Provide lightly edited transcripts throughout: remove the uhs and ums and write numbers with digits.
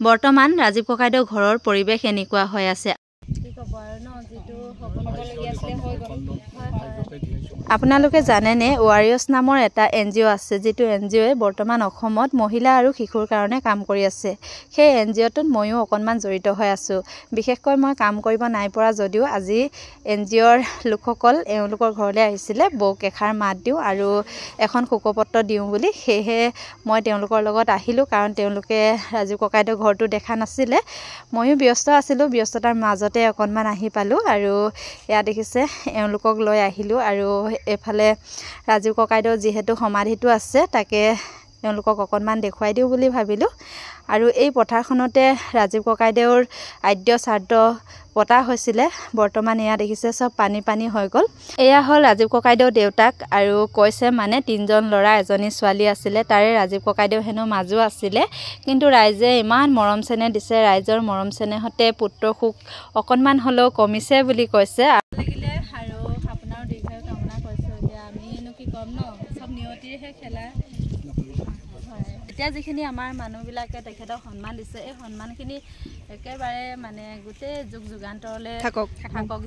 বৰ্তমান ৰাজীৱ ককাইদেউ ঘৰৰ পৰিৱেশ এনেকুৱা হৈ আছে। আপোনালোকে জানেনে ৱাৰিয়ৰ্ছ নামৰ এটা NGO আছে, যিটো NGOয়ে বৰ্তমান অসমত মহিলা আৰু শিশুৰ কাৰণে কাম কৰি আছে। সেই NGOটোত ময়ো অকণমান জড়িত হৈ আছোঁ। বিশেষকৈ মই কাম কৰিব নাই পৰা যদিও আজি NGOৰ লোকসকল এওঁলোকৰ ঘৰলৈ আহিছিলে, বৌক এষাৰ মাত দিওঁ আৰু এখন শোকপত্ৰ দিওঁ বুলি। সেয়েহে মই তেওঁলোকৰ লগত আহিলোঁ, কাৰণ তেওঁলোকে ৰাজীৱ ককাইদেউ ঘৰটো দেখা নাছিলে। ময়ো ব্যস্ত আছিলোঁ, ব্যস্ততাৰ মাজতে অকণমান আহি পালোঁ আৰু এয়া দেখিছে এওঁলোকক লৈ আহিলোঁ। আৰু এফালে ৰাজীৱ ককাইদেউ যিহেতু সমাধিটো আছে, তাকে তেওঁলোকক অকণমান দেখুৱাই দিওঁ বুলি ভাবিলোঁ। আৰু এই পথাৰখনতে ৰাজীৱ ককাইদেউৰ আদ্য শ্ৰাদ্ধ পতা হৈছিলে। বৰ্তমান এয়া দেখিছে চব পানী পানী হৈ গ'ল। এয়া হ'ল ৰাজীৱ ককাইদেউ দেউতাক, আৰু কৈছে মানে 3জন ল'ৰা 1জনী ছোৱালী আছিলে, তাৰে ৰাজীৱ ককাইদেউ হেনো মাজু আছিলে। কিন্তু ৰাইজে ইমান মৰম চেনেহ দিছে, ৰাইজৰ মৰম চেনেহতে পুত্ৰৰ সুখ অকণমান হ'লেও কমিছে বুলি কৈছে। লাগিলে আৰু আপোনাৰো দীৰ্ঘায়ু কামনা কৰিছোঁ। এতিয়া আমিনো কি ক'ম ন, চব নিয়তিৰহে খেলা। এতিয়া যিখিনি আমাৰ মানুহবিলাকে তেখেতক সন্মান দিছে, এই সন্মানখিনি একেবাৰে মানে গোটেই যুগ যুগান্তৰলৈ থাকক,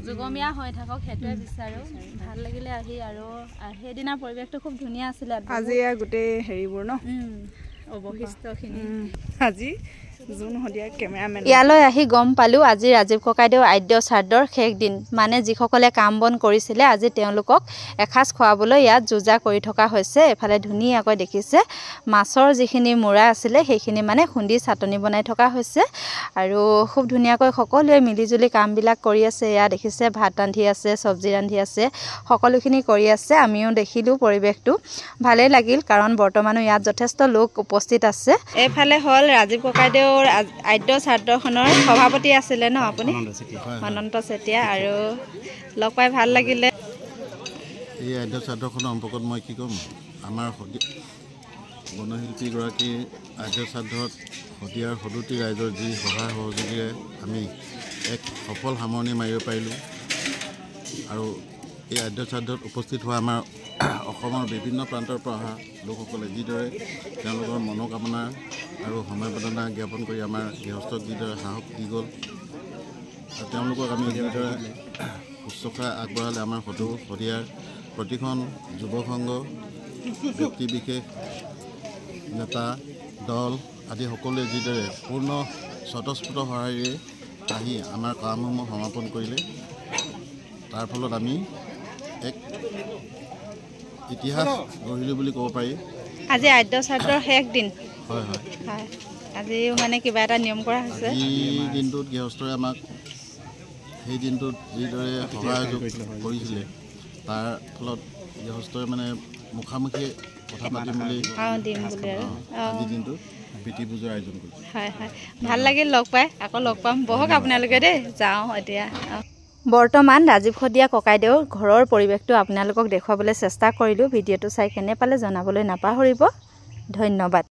যুগমীয়া হৈ থাকক, সেইটোৱে বিচাৰোঁ। ভাল লাগিলে আহি, আৰু সেইদিনাৰ পৰিৱেশটো খুব ধুনীয়া আছিলে। আজি গোটেই হেৰিবোৰ ন অৱশিষ্টখিনি আজি ইয়ালৈ আহি গম পালোঁ আজি ৰাজীৱ ককাইদেউ আদ্য শ্ৰাদ্ধৰ শেষ দিন। মানে যিসকলে কাম বন কৰিছিলে, আজি তেওঁলোকক এসাঁজ খুৱাবলৈ ইয়াত যোজা কৰি থকা হৈছে। এফালে ধুনীয়াকৈ দেখিছে মাছৰ যিখিনি মূৰা আছিলে, সেইখিনি মানে খুন্দি চাটনি বনাই থকা হৈছে। আৰু খুব ধুনীয়াকৈ সকলোৱে মিলিজুলি কামবিলাক কৰি আছে। এয়া দেখিছে ভাত ৰান্ধি আছে, চব্জি ৰান্ধি আছে, সকলোখিনি কৰি আছে। আমিও দেখিলোঁ পৰিৱেশটো ভালেই লাগিল, কাৰণ বৰ্তমানো ইয়াত যথেষ্ট লোক উপস্থিত আছে। এইফালে হ'ল ৰাজীৱ ককাইদেউ আদ্য শ্ৰাদ্ধখনৰ সভাপতি আছিলে ন আপুনি, অনন্ত চেতিয়া, আৰু লগ পাই ভাল লাগিলে। এই আদ্য শ্ৰাদ্ধখনৰ সম্পৰ্কত মই কি ক'ম, আমাৰ গণশিল্পীগৰাকী আদ্য শ্ৰাদ্ধত শদিয়াৰ সদুতি ৰাইজৰ যি সহায় সহযোগীৰে আমি এক সফল সামৰণি মাৰিব পাৰিলোঁ। আৰু এই আদ্য শ্ৰাদ্ধত উপস্থিত হোৱা আমাৰ অসমৰ বিভিন্ন প্ৰান্তৰ পৰা অহা লোকসকলে যিদৰে তেওঁলোকৰ মনোকামনা আৰু সমবেদনা জ্ঞাপন কৰি আমাৰ গৃহস্থক যিদৰে সাহস দি গ'ল, আৰু তেওঁলোকক আমি যিদৰে শুশ্ৰূষা আগবঢ়ালে, আমাৰ শদিয়াৰ প্ৰতিখন যুৱক সংঘ, ব্যক্তি বিশেষ, নেতা দল আদি সকলোৱে যিদৰে পূৰ্ণ স্বতঃস্ফূৰ্ত সহায়েৰে আহি আমাৰ কামসমূহ সমাপন কৰিলে, তাৰ ফলত আমি এক ইতিহাস গঢ়িলোঁ বুলি ক'ব পাৰি। আজি আদ্য শ্ৰাদ্ধৰ শেষ দিন। হয় হয়, আজিও মানে কিবা এটা নিয়ম কৰা হৈছে। এই দিনটোত গৃহস্থৰে আমাক সেই দিনটোত যিদৰে সহায়যোগ কৰিছিলে, তাৰ ফলত গৃহস্থৰে মানে মুখামুখি কথা পাতিম বুলি আজিৰ দিনটোত প্ৰীতি ভোজৰ আয়োজন কৰিছে। হয় হয়, ভাল লাগিল লগ পাই, আকৌ লগ পাম। বহক আপোনালোকে দেই, যাওঁ এতিয়া। বৰ্তমান ৰাজীৱ শদিয়া ককাইদেউৰ ঘৰৰ পৰিৱেশটো আপোনালোকক দেখুৱাবলৈ চেষ্টা কৰিলোঁ। ভিডিঅ'টো চাই কেনে পালে জনাবলৈ নাপাহৰিব। ধন্যবাদ।